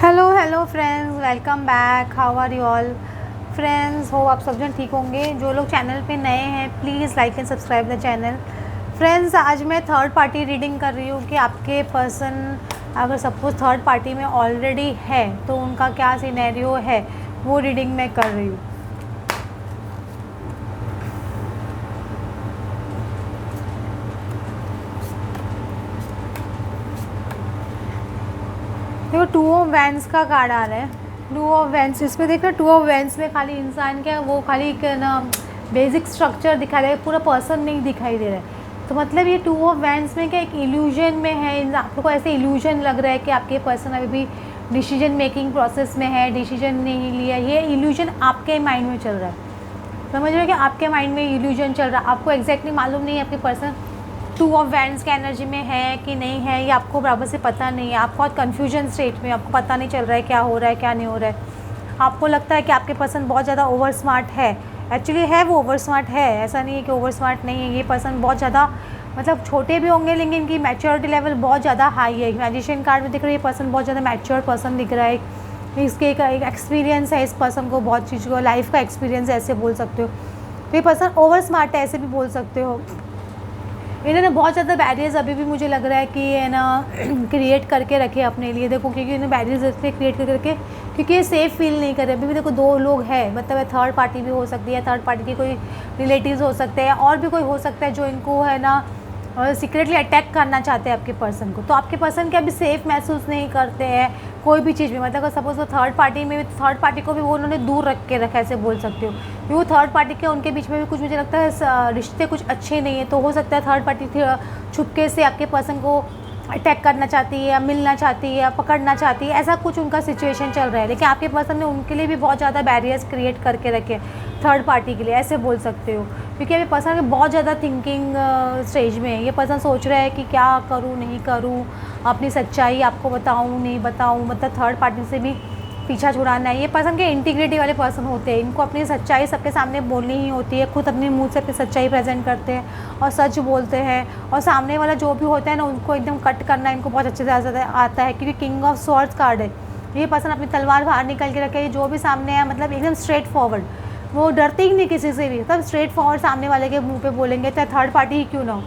Hello friends, welcome back. How are you all friends? हो आप सब जन ठीक होंगे। जो लोग चैनल पे नए हैं please like and subscribe the channel. Friends, आज मैं थर्ड पार्टी रीडिंग कर रही हूँ कि आपके पर्सन अगर सपोज थर्ड पार्टी में ऑलरेडी है तो उनका क्या सिनेरियो है, वो रीडिंग मैं कर रही हूँ। देखो, टू ऑफ वैंस का कार्ड आ रहा है। टू ऑफ वैंस, इसमें देखना, टू ऑफ वैंस में खाली इंसान क्या वो खाली एक ना बेसिक स्ट्रक्चर दिखा रहा है, पूरा पर्सन नहीं दिखाई दे रहा है। तो मतलब ये टू ऑफ वैंस में क्या एक इल्यूजन में है। आप लोग को ऐसे इल्यूजन लग रहा है कि आपके पर्सन अभी भी डिसीजन मेकिंग प्रोसेस में है, डिसीजन नहीं लिया। ये इल्यूजन आपके माइंड में चल रहा है। समझ रहे हो कि आपके माइंड में इल्यूजन चल रहा है। आपको एग्जैक्टली मालूम नहीं है आपके पर्सन टू ऑफ वैंड्स के एनर्जी में है कि नहीं है, ये आपको बराबर से पता नहीं है। आप बहुत कन्फ्यूजन स्टेट में, आपको पता नहीं चल रहा है क्या हो रहा है क्या नहीं हो रहा है। आपको लगता है कि आपके पर्सन बहुत ज़्यादा ओवर स्मार्ट है। एक्चुअली है, वो ओवर स्मार्ट है, ऐसा नहीं है कि ओवर स्मार्ट नहीं है। ये पर्सन बहुत ज़्यादा मतलब छोटे भी होंगे लेकिन इनकी मैच्योरिटी लेवल बहुत ज़्यादा हाई है। मैजिशियन कार्ड में दिख रहा है ये पर्सन बहुत ज़्यादा मैच्योर पर्सन दिख रहा है। इसके एक एक्सपीरियंस है इस पर्सन को, बहुत चीज़ को लाइफ का एक्सपीरियंस है, ऐसे बोल सकते हो। तो ये पर्सन ओवर स्मार्ट है, ऐसे भी बोल सकते हो। इन्होंने बहुत ज़्यादा बैरियर्स अभी भी मुझे लग रहा है कि है ना क्रिएट करके रखे अपने लिए। देखो, क्योंकि इन्हें बैरियर्स इसलिए क्रिएट करके क्योंकि ये सेफ़ फील नहीं कर रहे। अभी भी देखो, दो लोग हैं, मतलब थर्ड पार्टी भी हो सकती है, थर्ड पार्टी के कोई रिलेटिव्स हो सकते हैं, और भी कोई हो सकता है जो इनको है ना सीक्रेटली अटैक करना चाहते हैं आपके पर्सन को। तो आपके पर्सन के अभी सेफ़ महसूस नहीं करते हैं कोई भी चीज़ में। मतलब अगर सपोज वो थर्ड पार्टी में, थर्ड पार्टी को भी वो उन्होंने दूर रख के रखा, ऐसे बोल सकते हो। क्योंकि वो थर्ड पार्टी के उनके बीच में भी कुछ मुझे लगता है रिश्ते कुछ अच्छे नहीं है। तो हो सकता है थर्ड पार्टी छुपके से आपके पर्सन को अटैक करना चाहती है, या मिलना चाहती है, या पकड़ना चाहती है, ऐसा कुछ उनका सिचुएशन चल रहा है। लेकिन आपके पर्सन ने उनके लिए भी बहुत ज़्यादा बैरियर्स क्रिएट करके रखे थर्ड पार्टी के लिए, ऐसे बोल सकते हो। क्योंकि अभी पर्सन बहुत ज़्यादा थिंकिंग स्टेज में है। ये पर्सन सोच रहा है कि क्या करूँ नहीं करूँ, अपनी सच्चाई आपको बताऊँ नहीं बताऊँ, मतलब थर्ड पार्टी से भी पीछा छुड़ाना है। ये पर्सन के इंटीग्रिटी वाले पर्सन होते हैं। इनको अपनी सच्चाई सबके सामने बोलनी ही होती है। खुद अपने मुंह से अपनी सच्चाई प्रेजेंट करते हैं और सच बोलते हैं, और सामने वाला जो भी होता है ना उनको एकदम कट करना इनको बहुत अच्छे से आता है। क्योंकि किंग ऑफ स्वॉर्ड्स कार्ड है। ये पर्सन अपनी तलवार बाहर निकल के रखे, जो भी सामने है मतलब एकदम स्ट्रेट फॉरवर्ड, वो डरते ही नहीं किसी से भी, सब स्ट्रेट फॉरवर्ड सामने वाले के मुँह पे बोलेंगे, चाहे थर्ड पार्टी ही क्यों ना हो।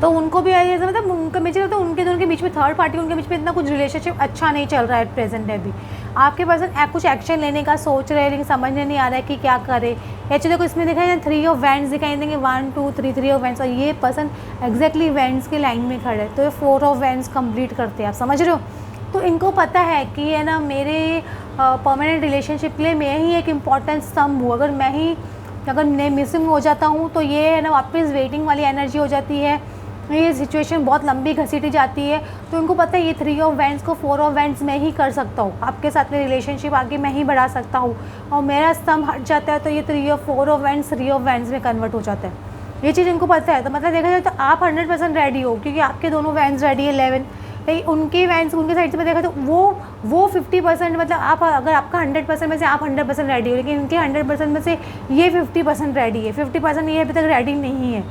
तो उनको भी ऐसा मतलब उनका मुझे लगता है उनके दोनों के बीच में थर्ड पार्टी उनके बीच में इतना कुछ रिलेशनशिप अच्छा नहीं चल रहा है प्रेजेंट है अभी। आपके पर्सन कुछ एक्शन लेने का सोच रहे हैं लेकिन समझ में नहीं आ रहा है कि क्या करे। एक्चुअली देखो, इसमें दिखाई है थ्री ऑफ वैंड्स दिखाई देंगे, 1 2 3 3 ऑफ वैंड्स, और ये पर्सन एग्जैक्टली वैंड्स की लाइन में खड़े है। तो ये 4 ऑफ वैंड्स कंप्लीट करते हैं, आप समझ रहे हो। तो इनको पता है कि है ना मेरे परमानेंट रिलेशनशिप के लिए मैं ही एक इम्पॉर्टेंट स्तंभ हूँ। अगर मैं मिसिंग हो जाता हूँ तो ये है ना वापस वेटिंग वाली एनर्जी हो जाती है, ये सिचुएशन बहुत लंबी घसीटी जाती है। तो इनको पता है ये 3 ऑफ वैंड्स को 4 ऑफ वैंड्स में ही कर सकता हूँ, आपके साथ में रिलेशनशिप आगे मैं ही बढ़ा सकता हूँ, और मेरा स्तंभ हट जाता है तो ये 4 ऑफ वैंड्स 3 ऑफ वैंड्स में कन्वर्ट हो जाता है। ये चीज़ इनको पता है। तो मतलब देखा जाए तो आप 100% रेडी हो, क्योंकि आपके दोनों वैंड्स रेडी है 11, लेकिन उनके वैंड्स उनके साइड से मैं देखा तो वो 50%, मतलब आप अगर आपका 100% में से आप 100% रेडी हो, लेकिन इनके 100% में से ये 50% रेडी है। 50% ये अभी तक रेडी नहीं है।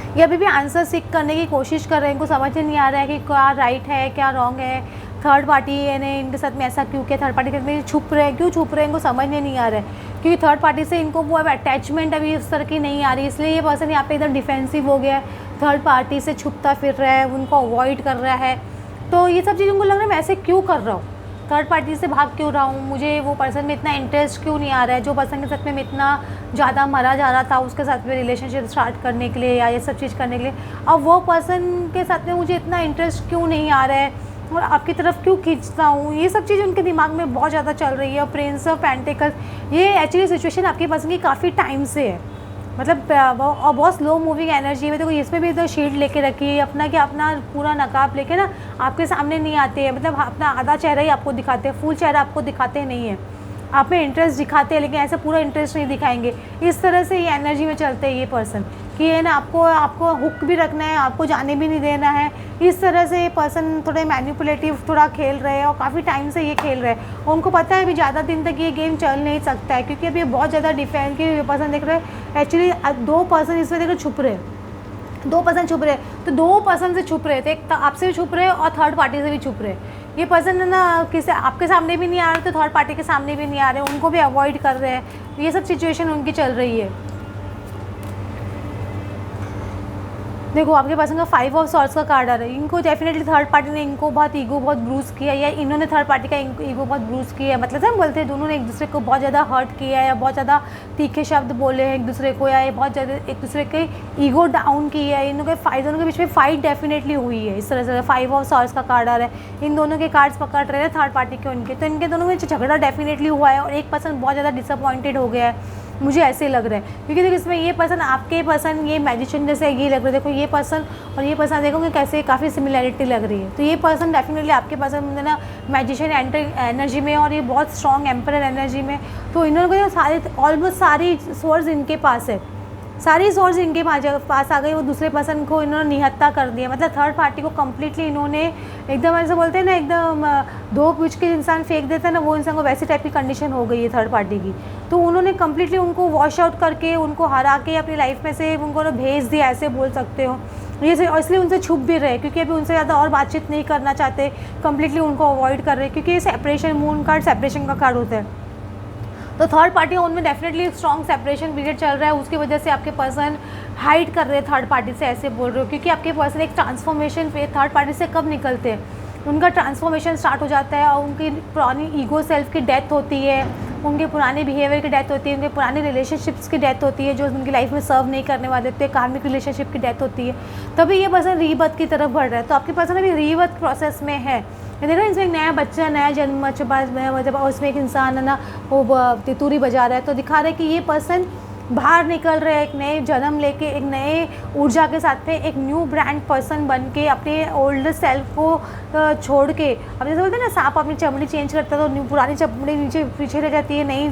ये अभी भी आंसर सीख करने की कोशिश कर रहे हैं। इनको समझ नहीं आ रहा है कि क्या राइट है क्या रॉन्ग है। थर्ड पार्टी ने इनके साथ में ऐसा क्यों किया, थर्ड पार्टी के साथ में छुप रहे हैं, क्यों छुप रहे हैं, इनको समझ में नहीं आ रहा है। क्योंकि थर्ड पार्टी से इनको वो अब अटैचमेंट अभी उस तरह की नहीं आ रही, इसलिए ये पर्सन यहाँ पे एकदम डिफेंसिव हो गया है, थर्ड पार्टी से छुपता फिर रहा है, उनको अवॉइड कर रहा है। तो ये सब चीज़ उनको लग रहा है मैं ऐसे क्यों कर रहा हूँ, थर्ड पार्टी से भाग क्यों रहा हूँ, मुझे वो पर्सन में इतना इंटरेस्ट क्यों नहीं आ रहा है, जो पर्सन के साथ में इतना ज़्यादा मरा जा रहा था उसके साथ में रिलेशनशिप स्टार्ट करने के लिए या ये सब चीज़ करने के लिए, अब वो पर्सन के साथ में मुझे इतना इंटरेस्ट क्यों नहीं आ रहा है और आपकी तरफ क्यों खींचता हूँ। ये सब चीज़ उनके दिमाग में बहुत ज़्यादा चल रही है। और प्रिंस ऑफ पेंटिकल्स, ये एक्चुअली सिचुएशन आपके पर्सन की काफ़ी टाइम से है, मतलब और बहुत स्लो मूविंग एनर्जी में। देखो इसमें भी तो शील्ड लेके रखी है अपना, कि अपना पूरा नकाब लेके ना आपके सामने नहीं आते हैं, मतलब अपना आधा चेहरा ही आपको दिखाते हैं, फुल चेहरा आपको दिखाते नहीं है। आप में इंटरेस्ट दिखाते हैं लेकिन ऐसे पूरा इंटरेस्ट नहीं दिखाएंगे। इस तरह से ये एनर्जी में चलते हैं ये पर्सन, कि है ना आपको हुक भी रखना है, आपको जाने भी नहीं देना है। इस तरह से ये पर्सन थोड़े मैनिपुलेटिव थोड़ा खेल रहे हैं, और काफ़ी टाइम से ये खेल रहे हैं। उनको पता है अभी ज़्यादा दिन तक ये गेम चल नहीं सकता है, क्योंकि अभी बहुत ज़्यादा डिफेंस के पर्सन देख रहे हैं। एक्चुअली 2 पर्सन इसमें देख रहे छुप रहे हैं, 2 पर्सन छुप रहे हैं। तो 2 पर्सन से छुप रहे थे, एक आपसे भी छुप रहे हैं और थर्ड पार्टी से भी छुप रहे हैं। ये पर्सन है ना किसी आपके सामने भी नहीं आ रहे तो थर्ड पार्टी के सामने भी नहीं आ रहे, उनको भी अवॉइड कर रहे हैं, ये सब सिचुएशन उनकी चल रही है। देखो आपके पर्सन का 5 ऑफ सॉर्ड्स का कार्ड आ रहा है। इनको डेफिनेटली थर्ड पार्टी ने इनको बहुत ईगो बहुत ब्रूज किया, या इन्होंने थर्ड पार्टी का ईगो बहुत ब्रूज किया है। मतलब हम बोलते हैं दोनों ने एक दूसरे को बहुत ज़्यादा हर्ट किया है, या बहुत ज़्यादा तीखे शब्द बोले हैं एक दूसरे को, या बहुत ज़्यादा एक दूसरे के ईगो डाउन किया है। दोनों के बीच में फाइट डेफिनेटली हुई है। इस तरह से 5 ऑफ सॉर्ड्स का कार्ड आ रहा है। इन दोनों के कार्ड्स पकड़ रहे हैं थर्ड पार्टी के उनके, तो इनके दोनों में झगड़ा डेफिनेटली हुआ है और एक पर्सन बहुत ज़्यादा डिसअपॉइंटेड हो गया है, मुझे ऐसे लग रहा है। क्योंकि देखो इसमें ये पर्सन आपके पर्सन ये मैजिशियन जैसे ये लग रहा है। देखो ये पर्सन और ये पर्सन देखो कि कैसे काफ़ी सिमिलैरिटी लग रही है। तो ये पर्सन डेफिनेटली आपके पर्सन में ना मैजिशियन एनर्जी में और ये बहुत स्ट्रॉन्ग एम्परर एनर्जी में। तो इन्होंने को सारे ऑलमोस्ट सारी सोर्स इनके पास है, सारी सोर्स इनके पास आ गई। वो दूसरे पर्सन को इन्होंने निहत्ता कर दिया, मतलब थर्ड पार्टी को कम्प्लीटली इन्होंने एकदम ऐसे बोलते हैं ना एकदम दो पूछ के इंसान फेंक देता है ना, वो इंसान को वैसी टाइप की कंडीशन हो गई है थर्ड पार्टी की। तो उन्होंने कम्प्लीटली उनको वॉश आउट करके उनको हरा के अपनी लाइफ में से उनको भेज दिया, ऐसे बोल सकते हो। ये इसलिए उनसे छुप भी रहे क्योंकि अभी उनसे ज़्यादा और बातचीत नहीं करना चाहते, कम्प्लीटली उनको अवॉइड कर रहे क्योंकि ये सेपरेशन मून कार्ड सेपरेशन का कार्ड होता है। तो थर्ड पार्टी उनमें डेफिनेटली स्ट्रॉन्ग सेपरेशन पीरियड चल रहा है, उसकी वजह से आपके पर्सन हाइड कर रहे हैं थर्ड पार्टी से, ऐसे बोल रहे हो। क्योंकि आपके पर्सन एक ट्रांसफॉर्मेशन पे थर्ड पार्टी से कब निकलते हैं, उनका ट्रांसफॉर्मेशन स्टार्ट हो जाता है और उनकी पुरानी ईगो सेल्फ की डेथ होती है, उनके पुराने बिहेवियर की डेथ होती है, उनके पुराने रिलेशनशिप्स की डेथ होती है जो उनकी लाइफ में सर्व नहीं करने वाले थे, कार्मिक रिलेशनशिप की डेथ होती है, तभी ये पर्सन रीबर्थ की तरफ बढ़ रहा है। तो आपके पर्सन अभी रीबर्थ प्रोसेस में है। देखो इसमें एक नया बच्चा नया जन्म मतलब उसमें एक इंसान है ना वो तितूरी बजा रहा है, तो दिखा रहा है कि ये पर्सन बाहर निकल रहे हैं एक नए जन्म लेके, एक नए ऊर्जा के साथ में, एक न्यू ब्रांड पर्सन बन के अपने ओल्ड सेल्फ को छोड़ के। अब जैसे बोलते हैं ना सांप अपनी चमड़ी चेंज करता है तो पुरानी चमड़ी नीचे पीछे रह जाती है, नई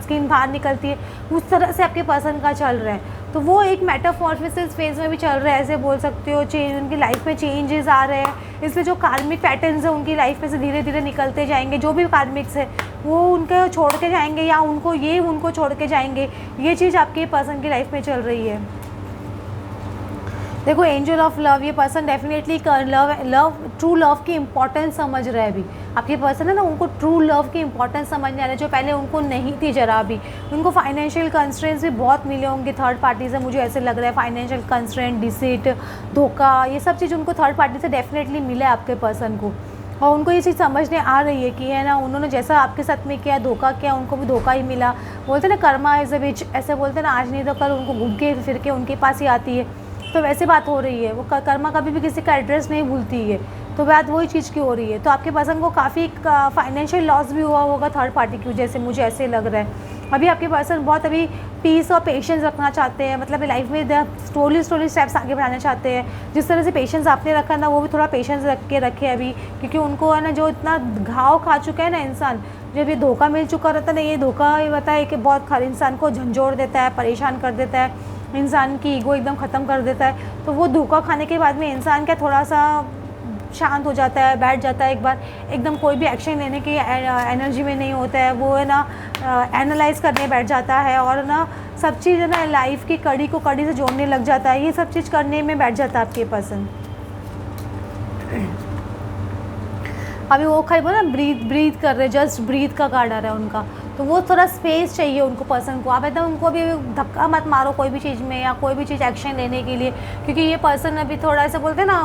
स्किन बाहर निकलती है, उस तरह से आपके पर्सन का चल रहा है। तो वो एक मेटाफॉर्मिसिस फेज में भी चल रहा है, ऐसे बोल सकते हो। चेंज उनकी लाइफ में चेंजेस आ रहे हैं, इसलिए जो कार्मिक पैटर्न्स है उनकी लाइफ में से धीरे धीरे निकलते जाएंगे। जो भी कार्मिक्स है वो उनको छोड़ के जाएंगे या उनको छोड़ के जाएंगे। ये चीज़ आपके पर्सन की लाइफ में चल रही है। देखो एंजल ऑफ लव, ये पर्सन डेफिनेटली ट्रू लव की इंपॉर्टेंस समझ रहा है। अभी आपके पर्सन है ना उनको ट्रू लव की इंपॉर्टेंस समझ आ रहा है जो पहले उनको नहीं थी जरा भी। उनको फाइनेंशियल कंस्ट्रेंट्स भी बहुत मिले होंगे थर्ड पार्टी से, मुझे ऐसे लग रहा है। फाइनेंशियल कंस्ट्रेंट, डिसीट, धोखा, ये सब चीज़ उनको थर्ड पार्टी से डेफिनेटली मिला है आपके पर्सन को। और उनको ये चीज़ समझने आ रही है कि है ना उन्होंने जैसा आपके साथ में किया धोखा किया, उनको भी धोखा ही मिला। बोलते ना कर्मा इज़ अ विच, ऐसे बोलते ना आज नहीं तो कल उनको घूम के फिर के उनके पास ही आती है। तो वैसे बात हो रही है, वो कर्मा कभी भी किसी का एड्रेस नहीं भूलती है, तो बात वही चीज़ की हो रही है। तो आपके पर्सन को काफ़ी फाइनेंशियल लॉस भी हुआ होगा थर्ड पार्टी की वजह से, मुझे ऐसे लग रहा है। अभी आपके पर्सन बहुत अभी पीस और पेशेंस रखना चाहते हैं, मतलब लाइफ में स्लोली स्टेप्स आगे बढ़ाना चाहते हैं। जिस तरह से पेशेंस आपने रखा ना वो भी थोड़ा पेशेंस रख के रखे अभी, क्योंकि उनको है ना जो इतना घाव खा चुका है ना इंसान, जब ये धोखा मिल चुका रहता है ना, ये धोखा ये बताए कि बहुत इंसान को झंझोड़ देता है, परेशान कर देता है, इंसान की ईगो एकदम ख़त्म कर देता है। तो वो धोखा खाने के बाद में इंसान क्या थोड़ा सा शांत हो जाता है, बैठ जाता है एक बार, एकदम कोई भी एक्शन लेने की एनर्जी में नहीं होता है। वो है ना एनालाइज करने बैठ जाता है और ना सब चीज़ है ना लाइफ की कड़ी को कड़ी से जोड़ने लग जाता है, ये सब चीज़ करने में बैठ जाता है आपके पर्सन। अभी वो खाली बोला ना ब्रीथ कर रहे, जस्ट ब्रीथ का कार्ड आ रहा है उनका, तो वो थोड़ा स्पेस चाहिए उनको पर्सन को। आप एकदम उनको भी धक्का मत मारो कोई भी चीज़ में या कोई भी चीज़ एक्शन लेने के लिए, क्योंकि ये पर्सन अभी थोड़ा ऐसा बोलते हैं ना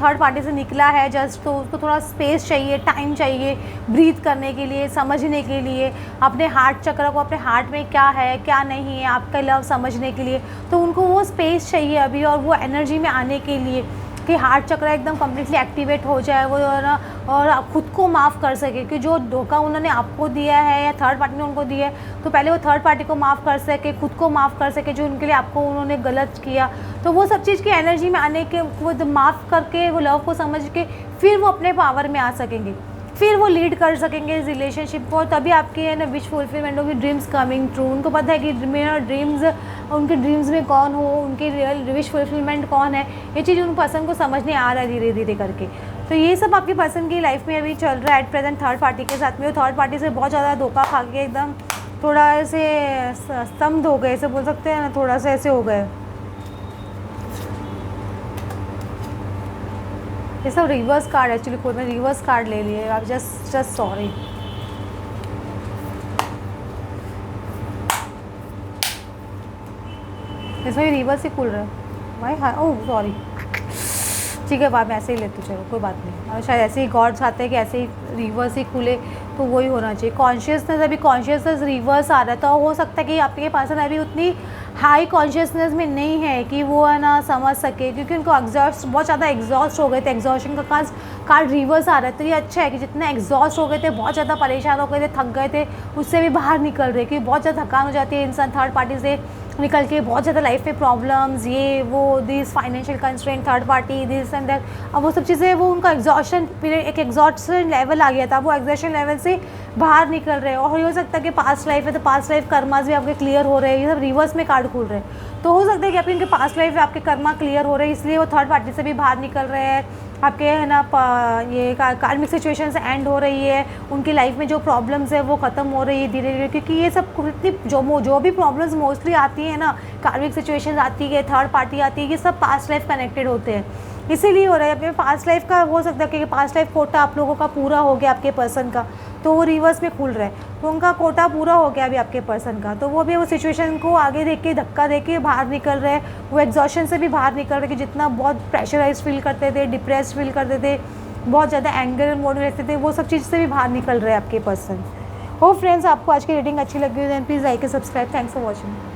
थर्ड पार्टी से निकला है जस्ट, तो उसको थोड़ा स्पेस चाहिए, टाइम चाहिए ब्रीथ करने के लिए, समझने के लिए अपने हार्ट चक्र को, अपने हार्ट में क्या है क्या नहीं है, आपका लव समझने के लिए। तो उनको वो स्पेस चाहिए अभी और वो एनर्जी में आने के लिए कि हार्ट चक्र एकदम कम्प्लीटली एक्टिवेट हो जाए वो ना, और खुद को माफ़ कर सके कि जो धोखा उन्होंने आपको दिया है या थर्ड पार्टी ने उनको दिया है, तो पहले वो थर्ड पार्टी को माफ़ कर सके, खुद को माफ़ कर सके जो उनके लिए आपको उन्होंने गलत किया। तो वो सब चीज़ की एनर्जी में आने के वो माफ़ करके वो लव को समझ के फिर वो अपने पावर में आ सकेंगे, फिर वो लीड कर सकेंगे इस रिलेशनशिप को, तभी आपकी है ना विश फुलफिलमेंट होगी, ड्रीम्स कमिंग ट्रू। उनको पता है कि मेरा ड्रीम्स, उनके ड्रीम्स में कौन हो, उनकी रियल विश फुलफिलमेंट कौन है, ये चीज़ उन पर्सन को समझने आ रहा है धीरे धीरे करके। तो ये सब आपके पर्सन की लाइफ में अभी चल रहा है एट प्रेजेंट थर्ड पार्टी के साथ में। वो थर्ड पार्टी से बहुत ज़्यादा धोखा खा के एकदम थोड़ा ऐसे स्तंभ हो गए, ऐसे बोल सकते हैं ना, थोड़ा सा ऐसे हो गए। ये सब रिवर्स कार्ड एक्चुअली कोई, मैं रिवर्स कार्ड ले लिए, आप जस्ट सॉरी। इसमें रिवर्स ही खुल रहा है भाई। हाँ ओह सॉरी, ठीक है बात, मैं ऐसे ही लेती हूँ, चलो कोई बात नहीं। और शायद ऐसे ही गॉड चाहते हैं कि ऐसे ही रिवर्स ही खुले, तो वही होना चाहिए। कॉन्शियसनेस, अभी कॉन्शियसनेस रिवर्स आ रहा है, तो हो सकता है कि आपके पास अभी उतनी हाई कॉन्शियसनेस में नहीं है कि वो है ना समझ सके, क्योंकि उनको एग्जॉस्ट, बहुत ज़्यादा एग्जॉस्ट हो गए थे। एग्जॉशन का कार्ड रिवर्स आ रहा है, तो ये अच्छा है कि जितना एग्जॉस्ट हो गए थे, बहुत ज़्यादा परेशान हो गए थे, थक गए थे, उससे भी बाहर निकल रहे, क्योंकि बहुत ज़्यादा थकान हो जाती है इंसान थर्ड पार्टी से निकल के, बहुत ज़्यादा लाइफ में प्रॉब्लम्स, ये वो, this financial constraint, third party, this and that, अब वो सब चीज़ें, वो उनका एग्जॉशन पीरियड, एक एग्जॉशन लेवल आ गया था, वो एग्जॉशन लेवल से बाहर निकल रहे हैं। और हो सकता है कि पास्ट लाइफ है, तो पास्ट लाइफ कर्मास भी आपके क्लियर हो रहे हैं, ये सब रिवर्स में कार्ड खुल रहे हैं, तो हो सकता है कि आपके इनके पास्ट लाइफ में आपके कर्मा क्लियर हो रहे हैं, इसलिए वो थर्ड पार्टी से भी बाहर निकल रहे हैं, आपके है ना ये कार्मिक सिचुएशन से एंड हो रही है, उनकी लाइफ में जो प्रॉब्लम्स है वो ख़त्म हो रही है धीरे धीरे, क्योंकि ये सब इतनी जो भी प्रॉब्लम्स मोस्टली आती है ना, कार्मिक सिचुएशन आती है, थर्ड पार्टी आती है, ये सब पास्ट लाइफ कनेक्टेड होते हैं, इसीलिए हो रहा है। अपने पास्ट लाइफ का हो सकता है कि पास्ट लाइफ कोटा आप लोगों का पूरा हो गया आपके पर्सन का, तो वो रिवर्स में खुल रहा है, तो उनका कोटा पूरा हो गया अभी आपके पर्सन का, तो वो भी वो सिचुएशन को आगे देख के, धक्का दे के बाहर निकल रहे हैं, वो एग्जॉशन से भी बाहर निकल रहे हैं, कि जितना बहुत प्रेशराइज फील करते थे, डिप्रेस फील करते थे, बहुत ज़्यादा एंगर मोड में रहते थे, वो सब चीज़ से भी बाहर निकल रहे हैं आपके पर्सन। हो फ्रेंड्स, आपको आज की रीडिंग अच्छी लगी हो, then please like and subscribe. Thanks for watching.